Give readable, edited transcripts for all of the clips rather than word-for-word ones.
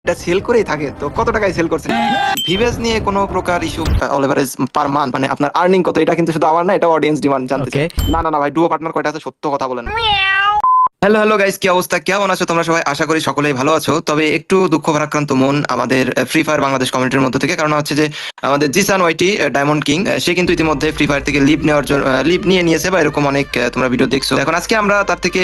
এটা সেল করেই থাকে তো কত টাকায় সেল করছেন? ভিভেজ নিয়ে কোনো প্রকার issue all average per month মানে আপনার আর্নিং কত, এটা কিন্তু শুধু আমার না, এটা অডিয়েন্স ডিমান্ড জানতে চাই। না না না ভাই, ডুও পার্টনার কয়টা আছে সত্য কথা বলেন। হ্যালো হ্যালো গাইস, কি অবস্থা, কেমন আছো তোমরা সবাই? আশা করি সকলেই ভালো আছো। তবে একটু দুঃখ ভারাক্রান্ত মন আমাদের ফ্রি ফায়ার বাংলাদেশ কমিউনিটির মধ্যে থেকে, কারণ হচ্ছে যে আমাদের জিসান ওয়াইটি ডায়মন্ড কিং সে কিন্তু ইতিমধ্যে ফ্রি ফায়ার থেকে লিভ নেওয়ার জন্য লিভ নিয়ে নিয়েছে বা এরকম অনেক তোমরা ভিডিও দেখছো। এখন আজকে আমরা তার থেকে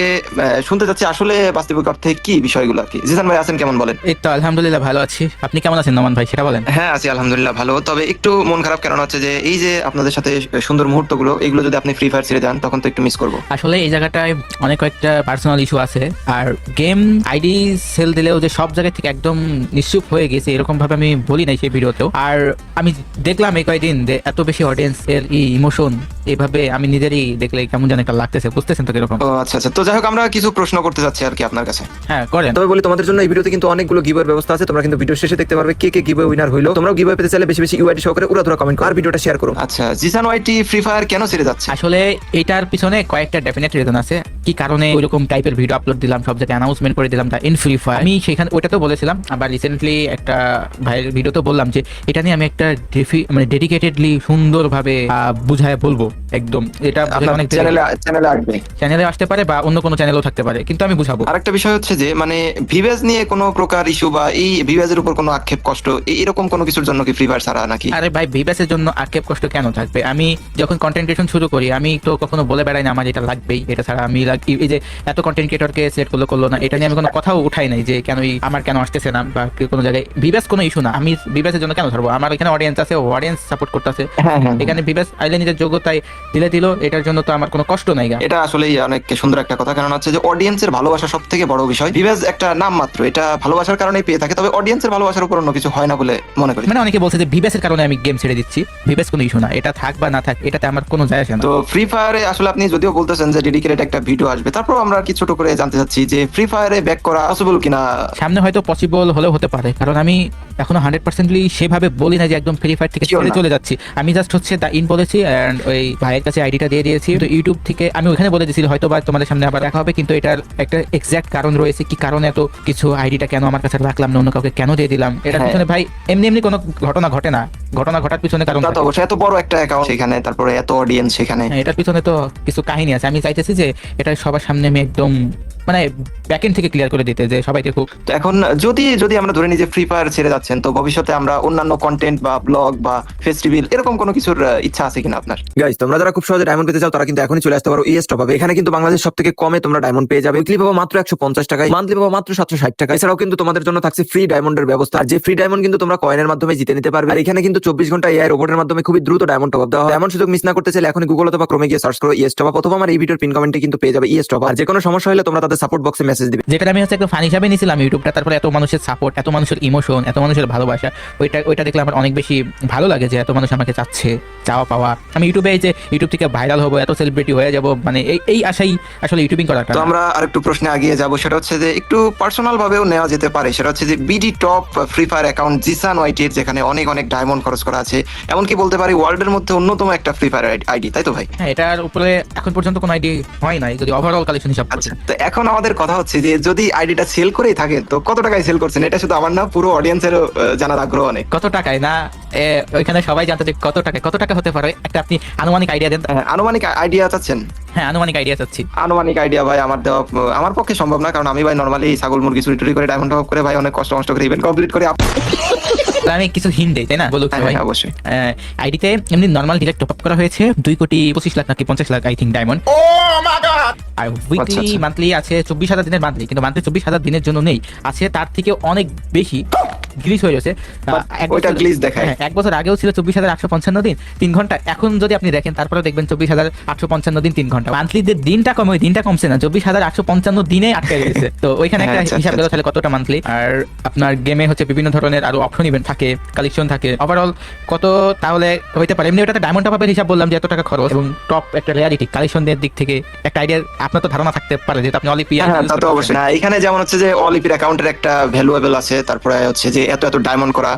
শুনতে চাচ্ছি আসলে বাস্তবিক অর্থে কি বিষয়গুলো আর কি। জিসান ভাই আছেন, কেমন বলেন? এই তো আলহামদুলিল্লাহ ভালো আছি। আপনি কেমন আছেন নোমান ভাই, সেটা বলেন। হ্যাঁ আছি আলহামদুলিল্লাহ ভালো, তবে একটু মন খারাপ কারণ হচ্ছে যে এই যে আপনাদের সাথে সুন্দর মুহূর্তগুলো, এগুলো যদি আপনি ফ্রি ফায়ার ছেড়ে যান তখন তো একটু মিস করবো। আসলে এই জায়গাটায় অনেক কয়েকটা পার্সোনাল ইস্যু আছে, আর গেম আইডি সেল দিলেও যে সব জায়গা থেকে একদম নিশ্চুপ হয়ে গেছে এরকম ভাবে আমি বলি নাই সেই ভিডিওতেও। আর আমি দেখলাম এই কয়েকদিন যে এত বেশি অডিয়েন্স এর ইমোশন এইভাবে আমি নিজেরই দেখলে কেমন যেন একটা লাগতেছে, বুঝতেছেন তো কিরকম। ও আচ্ছা আচ্ছা, তো যাই হোক আমরা কিছু প্রশ্ন করতে চাচ্ছি আর কি আপনার কাছে। হ্যাঁ করেন। তবে বলি তোমাদের জন্য এই ভিডিওতে কিন্তু অনেকগুলো গিভওয়ের ব্যবস্থা আছে, তোমরা কিন্তু ভিডিও শেষে দেখতে পারবে কে কে গিভওয়ে উইনার হইলো। তোমরাও গিভওয়ে পেতে চাইলে বেশি বেশি ইউআইডি সহকারে উড়াধুরা কমেন্ট করো আর ভিডিওটা শেয়ার করো। আচ্ছা, জিসান ওয়াইটি ফ্রি ফায়ার কেন ছেড়ে যাচ্ছে? আসলে এটার পিছনে কয়েকটা ডেফিনেট রিজন আছে, কি কারণে ওইরকম টাইপের ভিডিও আপলোড দিলাম, সব জায়গায় অ্যানাউন্সমেন্ট করে দিলাম তা ইন ফ্রি ফায়ার। আমি সেখানে ওইটাতেও বলেছিলাম, আবার রিসেন্টলি একটা ভাইয়ের ভিডিওতেও বললাম যে এটা নিয়ে আমি একটা মানে ডেডিকেটেডলি সুন্দরভাবে বুঝায় বলবো একদম। এটা অনেক চ্যানেলে আসবে, চ্যানেলে আসতে পারে বা অন্য কোনো চ্যানেলও থাকতে পারে, কিন্তু আমি বুঝাবো। আরেকটা বিষয় হচ্ছে যে মানে ভিভেজ নিয়ে কোনো প্রকার ইস্যু বা এই ভিভেজের উপর কোনো আক্ষেপ কষ্ট এরকম কোনো কিছুর জন্য কি ফ্রি ফায়ার ছাড়া নাকি? আরে ভাই, ভিভাসের জন্য আক্ষেপ কষ্ট কেন থাকবে? আমি যখন কন্টেন্ট ক্রিয়েশন শুরু করি আমি তো কখনো বলে বেড়াই না আমার এটা লাগবেই, এটা ছাড়া আমি এই যে এত কন্টেন্ট ক্রিয়েটরকে সিলেক্ট করলো না, এটা নিয়ে আমি কোনো কথাও উঠাই নাই যে কেন আমার কেন আসতেছে না বা কোনো জায়গায় ভিভাস কোনো ইস্যু না। আমি ভিভাসের জন্য কেন ধরবো? আমার এখানে অডিয়েন্স আছে, অডিয়েন্স সাপোর্ট করতেছে। এখানে ভিভাস আইলে নিজের যোগ্যতায় দিলে দিল, এটার জন্য তো আমার কোনো কষ্ট নাই। এটা আসলেই অনেক সুন্দর একটা কথা, কারণ হচ্ছে যে অডিয়েন্সের ভালোবাসা সব থেকে বড় বিষয়। ভিভেজ একটা নাম মাত্র, এটা ভালোবাসার কারণেই পেয়ে থাকে, তবে অডিয়েন্সের ভালোবাসার উপর অন্য কিছু হয় না বলে মনে করি। মানে অনেকে বলছে যে ভিভাসের কারণে আমি গেম ছেড়ে দিচ্ছি, ভিভাস কোনো ইস্যু না, এটা থাক বা না থাক এটাতে আমার কোনো যায় আসে না। তো ফ্রি ফায়ারে আসলে আপনি যদিও বলতেছেন যে ডেডিকেটেড একটা ভিডিও আসবে, তারপর আমরা কি ছোট করে জানতে চাচ্ছি যে ফ্রি ফায়ারে ব্যাক করা পসিবল কিনা? সামনে হয়তো পসিবল হলেও হতে পারে, কারণ আমি এখনো 100%লি সেভাবে বলি না যে একদম ফ্রি ফায়ার থেকে ছেড়ে চলে যাচ্ছি। আমি জাস্ট হচ্ছে দা ইন বলেছি এন্ড ওই ভাইয়ের কাছে আইডিটা দিয়ে দিয়েছি। তো ইউটিউব থেকে আমি ওখানে বলে দিয়েছি হয়তো বা তোমাদের সামনে আবার দেখা হবে, কিন্তু এটার একটা এক্সাক্ট কারণ রয়েছে, কি কারণে এত কিছু আইডিটা কেন আমার কাছে রাখলাম না, অন্য কাউকে কেন দিয়ে দিলাম। এটার পিছনে ভাই এমনি এমনি কোনো ঘটনা ঘটে না, ঘটনা ঘটার পিছনে কারণ তা তো অবশ্যই, এত বড় একটা অ্যাকাউন্ট সেখানে, তারপরে এত অডিয়েন্স সেখানে, এটার পিছনে তো কিছু কাহিনী আছে। আমি চাইতেছি যে এটা সবার সামনে আমি একদম মানে ব্যাকএন্ড থেকে ক্লিয়ার করে দিতে, যে সবাই দেখুক। তো এখন যদি আমরা ধরে নিই যে ফ্রি ফায়ার ছেড়ে যাচ্ছেন, তো ভবিষ্যতে আমরা অন্যান্য কন্টেন্ট বা ব্লগ বা ফেস্টিভ্যাল এরকম কোনো কিছুর ইচ্ছা আছে কিনা আপনার? গাইস, তোমরা যারা খুব সহজে ডায়মন্ড পেতে চাও তারা কিন্তু এখনই চলে আসতে পারো ইএস টপ আপে। এখানে কিন্তু বাংলাদেশ সবথেকে কমে তোমরা ডায়মন্ড পেয়ে যাবে। উইকলি পাবো মাত্র 150 টাকায়, মান্থলি পাবো মাত্র 760 টাকা। এছাড়াও কিন্তু তোমাদের জন্য থাকছে ফ্রি ডায়মন্ডের ব্যবস্থা, আর যে ফ্রি ডায়মন্ড কিন্তু তোমরা কয়েনের মাধ্যমে জিতে নিতে পারবে। আর এখানে কিন্তু 24 ঘন্টা এআই রোবটের মাধ্যমে খুবই দ্রুত ডায়মন্ড টপ আপ দেওয়া হয়। এমন সুযোগ মিস না করতে চাইলে এখনই গুগল অথবা ক্রোমে গিয়ে সার্চ করো ইএস টপ আপ, অথবা আমার এই ভিডিওর পিন কমেন্টে কিন্তু পেয়ে যাবে ইএস টপ আপ। আর যে কোনো সমস্যা হলে তোমরা তাদের সাপোর্ট বক্সে মেসেজ দিবে। যেটা আমি হচ্ছে একটু ফান হিসাবে নিয়েছিলাম ইউটিউবটা, তারপরে এত মানুষের সাপোর্ট, এত মানুষের ইমোশন, এত মানুষের ভালোবাসা, ওইটা দেখলে আমার অনেক বেশি ভালো লাগে যে এত মানুষ আমাকে চাচ্ছে, চাওয়া পাওয়া। আমি ইউটিউবে এই যে ইউটিউব থেকে ভাইরাল হবো, এত সেলিব্রিটি হয়ে যাব, মানে এই আশাই আসলে ইউটিউবিং করাটা। তো আমরা আরেকটু প্রশ্নে এগিয়ে যাব, সেটা হচ্ছে যে একটু পার্সোনাল ভাবেও নেওয়া যেতে পারে। সেটা হচ্ছে যে BD top free fire account Jisan ওয়াইটির, যেখানে অনেক অনেক ডায়মন্ড খরচ করা আছে, এমনকি বলতে পারি ওয়ার্ল্ডের মধ্যে অন্যতম একটা ফ্রি ফায়ার আইডি, তাই তো ভাই? হ্যাঁ, এটার উপরে এখন পর্যন্ত কোনো আইডি হয় নাই যদি ওভারঅল কালেকশন হিসাব করি। আচ্ছা, তো এখন আমাদের কথা হচ্ছে যে যদি আইডিটা সেল করেই থাকে তো কত টাকায় সেল করছেন? এটা শুধু আমার না, পুরো অডিয়েন্সেরও জানার আগ্রহ অনেক। কত টাকায় না, ওইখানে সবাই জানতে চায় কত টাকা হতে পারে, একটা আপনি আনুমানিক আইডিয়া দেন। আনুমানিক আইডিয়া চাচ্ছেন? হ্যাঁ, আনুমানিক আইডিয়া চাচ্ছি। আনুমানিক আইডিয়া ভাই আমার দেওয়া আমার পক্ষে সম্ভব না, কারণ আমি ভাই নরমালি ছাগল মুরগি চুরি টুরি করে ডায়মন্ড টপ করে ভাই অনেক কষ্ট করে ইভেন্ট কমপ্লিট করে। আমি কিছু হিন্ট দেই, তাই না? বলুক ভাই। অবশ্যই। আইডিতে এমনি নরমাল ডিরেক্ট টপ আপ করা হয়েছে 2,25,00,000 নাকি 50,00,000 আই থিঙ্ক ডায়মন্ড। আর উইকলি মান্থলি আছে 24,000 দিনের মান্থলি, কিন্তু মান্থলি 24,000 দিনের জন্য নেই, আছে তার থেকে অনেক বেশি গ্লিচ হয়ে গেছে। ওইটা গ্লিচ দেখায়। এক বছর আগেও ছিল 24,855 দিন 3 ঘন্টা, এখন যদি আপনি দেখেন তারপরে দেখবেন 24,855 দিন 3 ঘন্টা। মান্থলি যে দিনটা কমে, ওই দিনটা কমছে না, 24,855 দিনে আটকে গেছে। তো ওইখানে একটা হিসাব গেল তাহলে কতটা মান্থলি। আর আপনার গেমে হচ্ছে বিভিন্ন ধরনের আরো অপশন ইভেন্ট থাকে, কালেকশন থাকে, ওভারঅল কত তাহলে হইতে পারে। এমনি ওটাতে ডায়মন্ড টপ আপের হিসাব বললাম যে এত টাকা খরচ, এবং টপ একটা রিয়ালিটি কালেকশনের দিক থেকে একটা আইডিয়া আপনার তো ধারণা থাকতে পারে, যেহেতু আপনি অলিম্পিয়া। হ্যাঁ, তা তো অবশ্যই। এখানে যেমন হচ্ছে যে অলিম্পির অ্যাকাউন্টের একটা ভ্যালুয়েবল আছে, তারপরে হচ্ছে যে এত ডায়মন্ড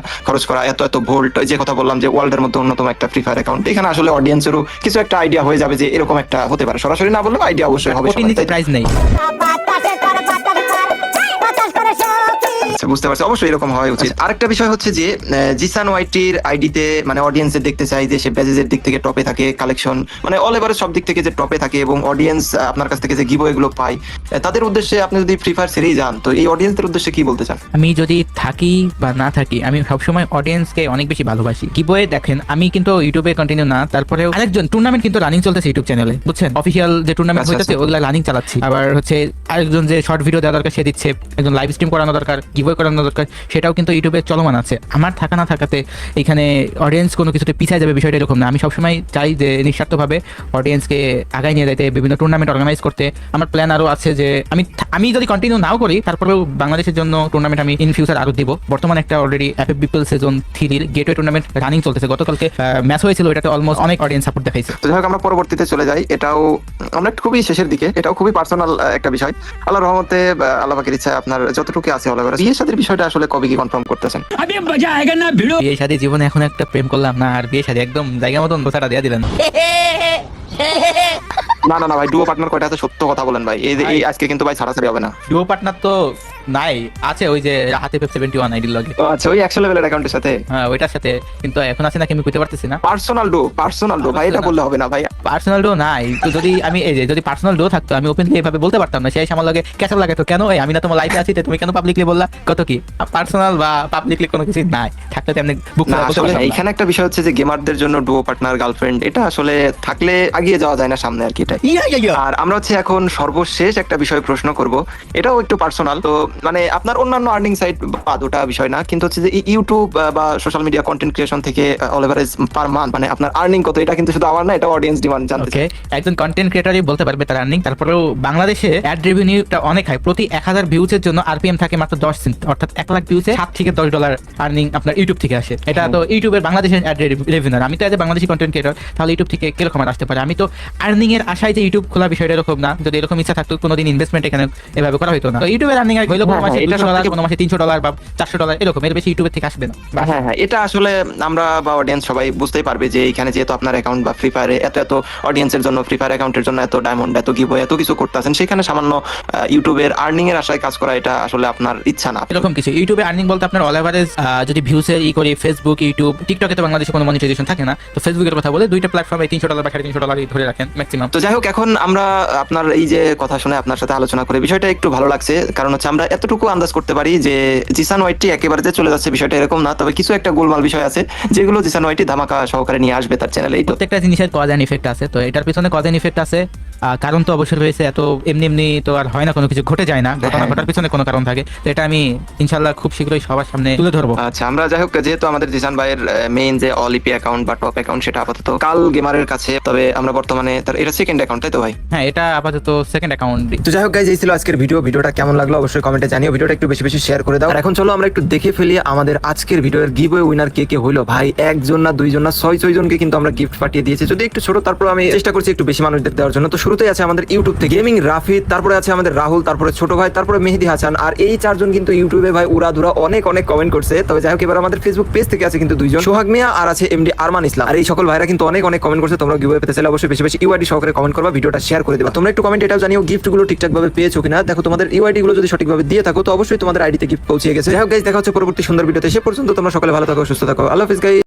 খরচ করা, এত ভোল্ট, যে কথা বললাম যে ওয়ার্ল্ডের মধ্যে অন্যতম একটা ফ্রি ফায়ার অ্যাকাউন্ট, এখানে আসলে অডিয়েন্সেরও কিছু একটা আইডিয়া হয়ে যাবে যে এরকম একটা হতে পারে। সরাসরি না বললেও আইডিয়া অবশ্যই হবে। প্রাইস নেই। আচ্ছা, বুঝতে পারছি, অবশ্যই এরকম হওয়া উচিত। আরেকটা বিষয় হচ্ছে যে জিসান ওয়াইটির আইডিতে মানে অডিয়েন্সের দেখতে চাই যে সে ব্যাজেজের দিক থেকে টপে থাকে, কালেকশন মানে অল এভারেজ সব দিক থেকে যে টপে থাকে এবং অডিয়েন্স আপনার কাছ থেকে যে গিভওয়ে গুলো পায়, তাদের উদ্দেশ্যে আপনি যদি ফ্রি ফায়ার ছেড়েই যান তো এই অডিয়েন্সদের উদ্দেশ্যে কি বলতে চান? আমি যদি থাকি বা না থাকি আমি সবসময় অডিয়েন্সকে অনেক বেশি ভালোবাসি। গিভওয়ে দেখেন আমি কিন্তু ইউটিউবে কন্টিনিউ না, তারপরে আরেকজন টুর্নামেন্ট কিন্তু রানিং চলতেছে ইউটিউব চ্যানেলে, বুঝছেন? অফিসিয়াল যে টুর্নামেন্ট আচ্ছা, হইতেছে ওগুলা রানিং চালাচ্ছি। আবার হচ্ছে আরেকজন যে শর্ট ভিডিও দেওয়া দরকার সে দিচ্ছে, একজন লাইভ স্ট্রিম করানো দরকার, গিভওয়ে করানো দরকার, সেটাও কিন্তু ইউটিউবে চলমান আছে। আমার থাকা না থাকাতে এখানে অডিয়েন্স কোনো কিছুতে পিছিয়ে যাবে বিষয়টা এরকম না। আমি সবসময় চাই যে নিঃস্বার্থভাবে অডিয়েন্সকে আগায় নিয়ে যাইতে, বিভিন্ন টুর্নামেন্ট অর্গানাইজ করতে। আমার প্ল্যান আরও আছে যে আমি যদি কন্টিনিউ নাও করি তারপরেও বাংলাদেশের জন্য টুর্নামেন্ট আমি ইন ফিউচার আরও দিব। বর্তমানে একটা already FFBPL season 3 gateway tournament running চলতেছে। গতকালকে ম্যাচ হয়েছিল, এটাতে অলমোস্ট অনেক অডিয়েন্স সাপোর্ট দেখাইছে। তো যাই হোক, আমরা পরবর্তীতে চলে যাই। এটাও আমরা খুবই শেষের দিকে, এটাও খুবই পার্সোনাল একটা বিষয়। আল্লাহর রহমতে আল্লাহ পাকের ইচ্ছা আপনার যতটুকু আছে অল ওভার বিয়ের সাথে বিষয়টা আসলে কবে কি কনফার্ম করতেছেন? বিয়ে শাদী জীবনে এখন একটা প্রেম করলাম না, আর বিয়ে শাদী একদম জায়গা মতন কথাটা দেয়া দিলেন। না না না ভাই, ডুও পার্টনার কয়টা আছে সত্য কথা বলেন ভাই। এই আজকে কিন্তু ভাই ছাড়াছাড়ি হবে না। ডুও পার্টনার তো নাই, আছে ওই যে রাহাতে 71 আইডির লগে। তো আচ্ছা, ওই 100 লেভেলের অ্যাকাউন্টের সাথে? হ্যাঁ ওইটার সাথে, কিন্তু এখন আছে নাকি আমি কইতে পারতেছি না। পার্সোনাল ডো ভাই, এটা বললে হবে না ভাই। পার্সোনাল ডো নাই তো, যদি আমি এই যে যদি পার্সোনাল ডো থাকতো আমি ওপেনলি এভাবে বলতে পারতাম না। সেই আমার লগে ক্যাচাল লাগে তো কেন? এই আমি না তোমার লাইফে আছি, তুমি কেন পাবলিকলি বললা? কত কি পার্সোনাল বা পাবলিকলি কোনো কিছু নাই, থাকলে তো এমনি বুক না, করে বলতে আসলে পারতাম না। এইখানে একটা বিষয় হচ্ছে যে গেমারদের জন্য ডুও পার্টনার গার্লফ্রেন্ড এটা আসলে থাকলে আগিয়ে যাওয়া যায় না সামনে আর কি, এটাই। আর আমরা হচ্ছে এখন সর্বশেষ একটা বিষয় প্রশ্ন করব, এটাও একটু পার্সোনাল। তো মানে আপনার অন্যান্য আর্নিং সাইট বাদ, ওটা বিষয় না, কিন্তু হচ্ছে যে ইউটিউব বা সোশ্যাল মিডিয়া কন্টেন্ট ক্রিয়েশন থেকে অল এভারেজ পার মান্থ মানে আপনার আর্নিং কত, এটা কিন্তু শুধু আমার না, এটা অডিয়েন্স ডিমান্ড জানতে চাই। ওকে, একজন কন্টেন্ট ক্রিয়েটরই বলতে পারবে তার আর্নিং। তারপরেও বাংলাদেশে অ্যাড রেভিনিউটা অনেক হাই। প্রতি 1000 ভিউজের জন্য আরপিএম থাকে মাত্র 10 সেন্ট, অর্থাৎ 1 লাখ ভিউজে $7 থেকে $10 আর্নিং আপনার ইউটিউব থেকে আসে। এটা তো ইউটিউবের বাংলাদেশের অ্যাড রেভিনিউ। আমি তো as a Bangladeshi content creator, তাহলে ইউটিউব থেকে কিরকম আসতে পারে? আমি তো আর্নিং এর আশায় যে ইউটিউব খোলা বিষয়টা এরকম না। যদি এরকম ইচ্ছা থাকতো কোনোদিন ইনভেস্টমেন্ট এখানে এভাবে করা হতো না। তো ইউটিউবের আর্নিং হইলো কোনো মাসে $200, কোনো মাসে $300 বা $400, এরকম, এর বেশি ইউটিউবের থেকে আসবে না। হ্যাঁ হ্যাঁ, এটা আসলে আমরা বা অডিয়েন্স সবাই বুঝতেই পারবে যে এখানে যেহেতু আপনার অ্যাকাউন্ট বা ফ্রি ফায়ারে এত অডিয়েন্সের জন্য, ফ্রি ফায়ার অ্যাকাউন্টের জন্য এত ডায়মন্ড, এত গিভওয়ে, এত কিছু করতেছেন, সেখানে সামান্য ইউটিউবের আর্নিং এর আশায় কাজ করা এটা আসলে আপনার ইচ্ছা না। এরকম কিছু ইউটিউবে আর্নিং বলতে আপনার অল এভারেজ যদি ভিউসের করি ফেসবুক, ইউটিউব, টিকটকে তো বাংলাদেশে কোনো মনিটাইজেশন থাকে না। তো ফেসবুকের কথা বলে দুইটা প্ল্যাটফর্মে $300 বা $350 ধরে রাখেন ম্যাক্সিমাম। তো যাই হোক, এখন আমরা আপনার এই যে কথা শুনে আপনার সাথে আলোচনা করে বিষয়টা একটু ভালো লাগছে, কারণ হচ্ছে আমরা এতটুকু আন্দাজ করতে পারি যে জিসান ওয়াইটি একেবারে যে চলে যাচ্ছে বিষয়টা এরকম না, তবে কিছু একটা গোলমাল বিষয় আছে যেগুলো জিসান ওয়াইটি ধামাকা সহকারে নিয়ে আসবে তার চ্যানেলে। প্রত্যেকটা জিনিসের কজ এন্ড ইফেক্ট আছে, তো এটার পিছনে কজ এন্ড ইফেক্ট আছে। কারণ তো অবশ্যই রয়েছে, এত এমনি এমনি তো আর হয় না, কোনো কিছু ঘটে যায় না, ঘটনা ঘটার পিছনে কোনো কারণ থাকে। তো এটা আমি ইনশাল্লাহ খুব শীঘ্রই সবার সামনে তুলে ধরবো। আচ্ছা, আমরা যাই হোক, যেহেতু আমাদের জিসান ভাইয়ের মেইন যে অলিপি অ্যাকাউন্ট বা টপ অ্যাকাউন্ট সেটা আপাতত কাল গেমারের কাছে, তবে আমরা বর্তমানে তার এটা সেকেন্ড অ্যাকাউন্ট, তাই তো ভাই? হ্যাঁ, এটা আপাতত সেকেন্ড অ্যাকাউন্ট। তো যাই হোক গাইজ, এই ছিল আজকের ভিডিওটা কেমন লাগলো অবশ্যই কমেন্টে জানিও। ভিডিওটা একটু বেশি বেশি শেয়ার করে দাও। আর এখন চলো আমরা একটু দেখে ফেলি আমাদের আজকের ভিডিওর গিভওয়ে উইনার কে কে হইলো। ভাই, একজন না, দুইজন না, 6 জনকে কিন্তু আমরা গিফট পাঠিয়ে দিয়েছি। যদি একটু ছোট, তারপর আমি চেষ্টা করছি একটু বেশি মানুষদের দেওয়ার জন্য। তো শুরুতেই আছে আমাদের ইউটিউব থেকে গেমিং রাফিদ, তারপরে আছে আমাদের রাহুল, তারপরে ছোট ভাই, তারপরে মেহেদি হাসান। আর এই 4 জন কিন্তু ইউটিউবে ভাই উড়াধুরা অনেক কমেন্ট করছে। তবে যাই হোক, এবার আমাদের ফেসবুক পেজ থেকে আছে কিন্তু 2 জন, সোহাগ মিয়া আর আছে এমডি আরমান ইসলাম। আর এই সকল ভাইরা কিন্তু অনেক কমেন্ট করছে। তোমরা গিভওয়ে পেতে চাইলে অবশ্যই বেশি বেশি ইউআইডি সহকারে কমেন্ট করবা, ভিডিওটা শেয়ার করে দেবা। তোমরা একটু কমেন্ট এটাও জানিও গিফট গুলো ঠিকঠাক ভাবে পেয়েছো কিনা। দেখো তোমাদের ইউআইডি গুলো যদি সঠিকভাবে দিয়ে থাকো তো অবশ্যই তোমাদের আইডিতে গিফট পৌঁছে গেছে। যাই হোক গাইস, দেখা হচ্ছে পরবর্তী সুন্দর ভিডিওতে। সে পর্যন্ত তোমরা সকলে ভালো থাকো, সুস্থ থাকো। আল্লাহ হাফেজ গাইস।